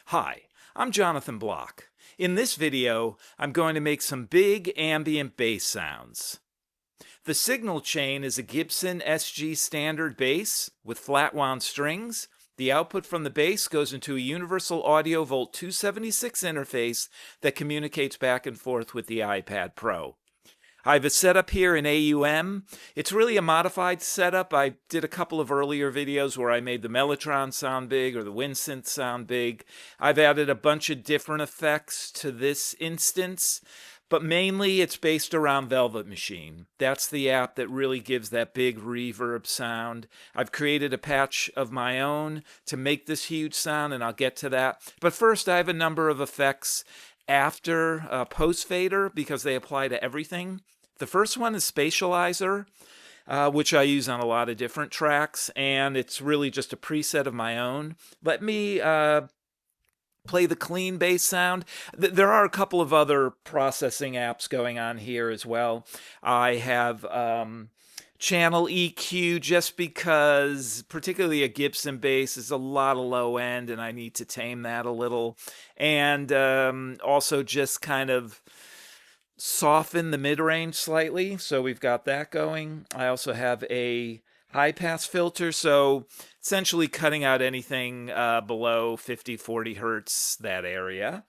Hi, I'm Jonathan Block. In this video, I'm going to make some big ambient bass sounds. The signal chain is a Gibson SG Standard bass with flatwound strings. The output from the bass goes into a Universal Audio Volt 276 interface that communicates back and forth with the iPad Pro. I have a setup here in AUM. It's really a modified setup. I did a couple of earlier videos where I made the Mellotron sound big or the Wind Synth sound big. I've added a bunch of different effects to this instance, but mainly it's based around Velvet Machine. That's the app that really gives that big reverb sound. I've created a patch of my own to make this huge sound, and I'll get to that. But first, I have a number of effects after post fader because they apply to everything. The first one is Spatizalizer, which I use on a lot of different tracks, and it's really just a preset of my own. Let me play the clean bass sound. There are a couple of other processing apps going on here as well. I have channel EQ just because particularly a Gibson bass is a lot of low end and I need to tame that a little, and also just kind of soften the mid-range slightly, so we've got that going. I also have a high pass filter, so essentially cutting out anything below 50-40 hertz, that area.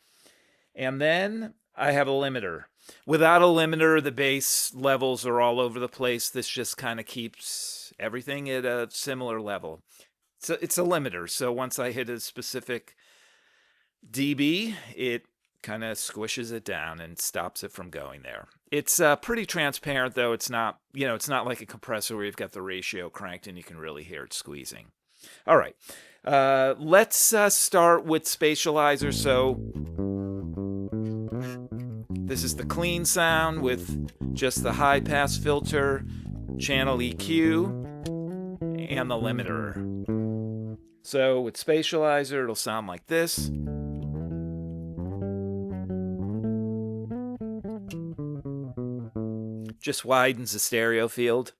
And then I have a limiter. Without a limiter, the bass levels are all over the place. This just kind of keeps everything at a similar level. So it's a limiter, so once I hit a specific dB, it kind of squishes it down and stops it from going there. It's pretty transparent, though. It's not, it's not like a compressor where you've got the ratio cranked and you can really hear it squeezing. All right, let's start with Spatizalizer. So this is the clean sound with just the high pass filter, channel EQ, and the limiter. So with Spatizalizer, it'll sound like this. Just widens the stereo field.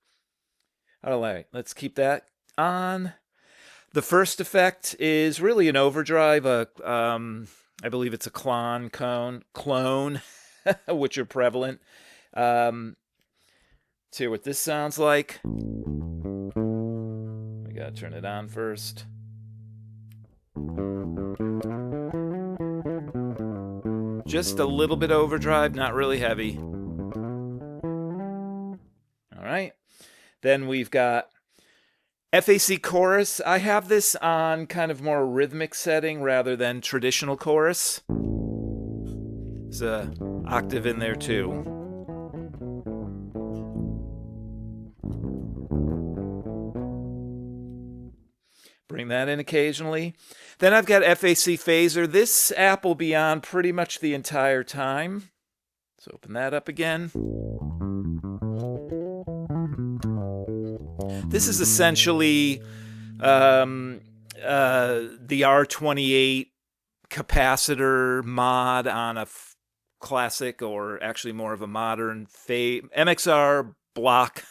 All right, let's keep that on. The first effect is really an overdrive. I believe it's a clone, which are prevalent. Let's hear what this sounds like. We gotta turn it on first. Just a little bit overdrive, not really heavy. All right, then we've got FAC Chorus. I have this on kind of more rhythmic setting rather than traditional chorus. There's an octave in there too. Bring that in occasionally. Then I've got FAC Phazer. This app will be on pretty much the entire time. Let's open that up again. This is essentially the R28 capacitor mod on a classic, or actually more of a modern MXR block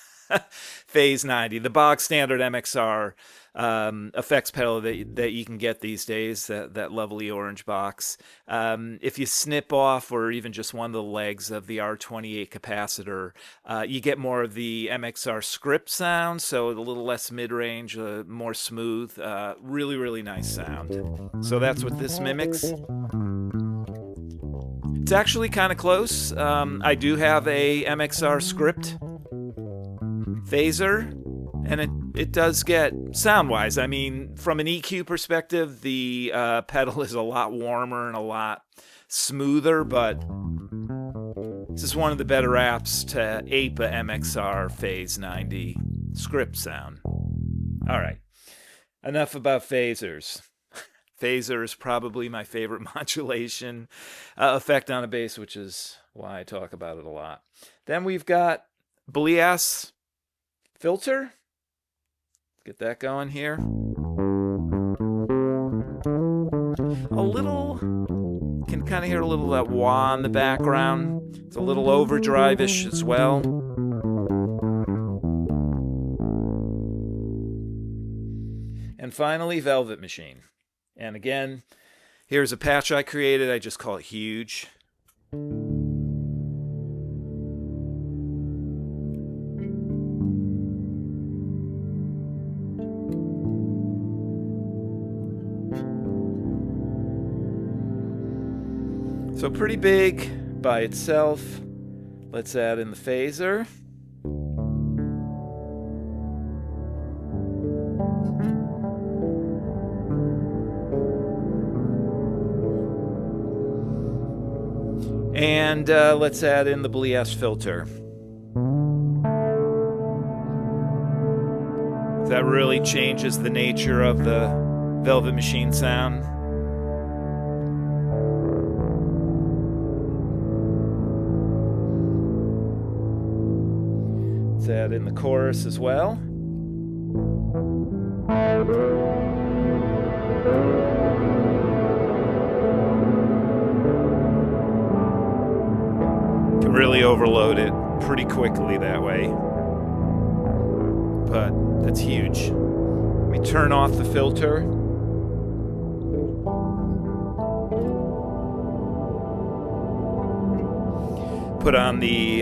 Phase 90, the bog standard MXR effects pedal that you can get these days, that lovely orange box. If you snip off or even just one of the legs of the R28 capacitor, you get more of the MXR script sound, so a little less mid-range, more smooth, really, really nice sound. So that's what this mimics. It's actually kind of close. I do have a MXR script phaser, and it does get sound-wise. I mean, from an EQ perspective, the pedal is a lot warmer and a lot smoother, but this is one of the better apps to ape a MXR Phase 90 script sound. All right, enough about phasers. Phaser is probably my favorite modulation effect on a bass, which is why I talk about it a lot. Then we've got Bleass Filter. Get that going here. A little, can kind of hear a little of that wah in the background. It's a little overdrive-ish as well. And finally, Velvet Machine. And again, Here's a patch I created. I just call it huge. So pretty big by itself. Let's add in the phaser. And let's add in the Bleass Filter. That really changes the nature of the Velvet Machine sound. Let's add in the chorus as well. Can really overload it pretty quickly that way. But that's huge. Let me turn off the filter. Put on the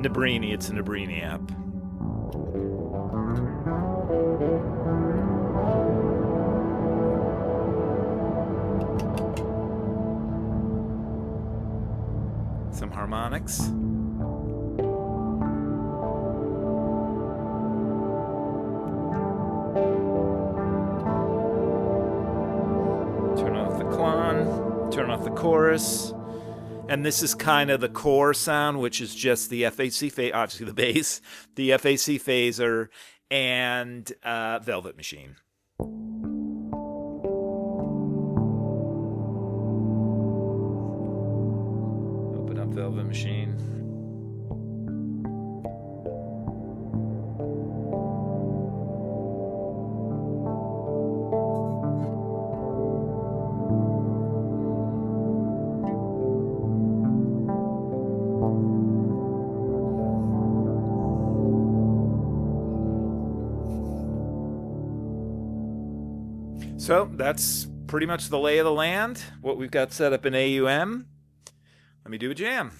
Nembrini. It's a Nembrini app. Some harmonics. Turn off the clon, turn off the chorus. And this is kind of the core sound, which is just the FAC, obviously the bass, the FAC Phazer, and Velvet Machine. Open up Velvet Machine. So that's pretty much the lay of the land, what we've got set up in AUM. Let me do a jam.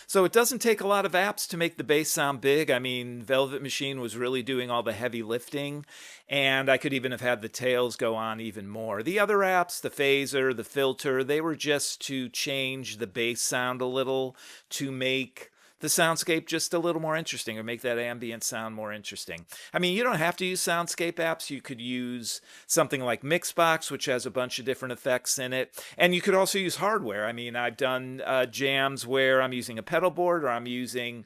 So it doesn't take a lot of apps to make the bass sound big. I mean, Velvet Machine was really doing all the heavy lifting, and I could even have had the tails go on even more. The other apps, the Phazer, the Filter, they were just to change the bass sound a little to make the soundscape just a little more interesting, or make that ambient sound more interesting. I mean, you don't have to use soundscape apps. You could use something like Mixbox, which has a bunch of different effects in it. And you could also use hardware. I mean, I've done jams where I'm using a pedal board, or I'm using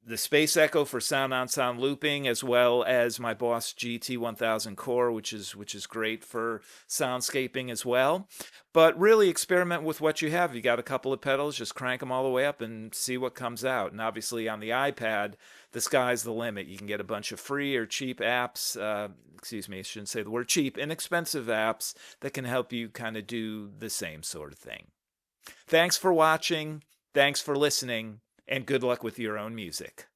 the Space Echo for sound-on-sound looping, as well as my Boss GT1000 Core, which is great for soundscaping as well. But really experiment with what you have. You got a couple of pedals, just crank them all the way up and see what comes out. And obviously on the iPad, the sky's the limit. You can get a bunch of free or cheap apps, excuse me, I shouldn't say the word cheap, inexpensive apps that can help you kind of do the same sort of thing. Thanks for watching, thanks for listening, and good luck with your own music.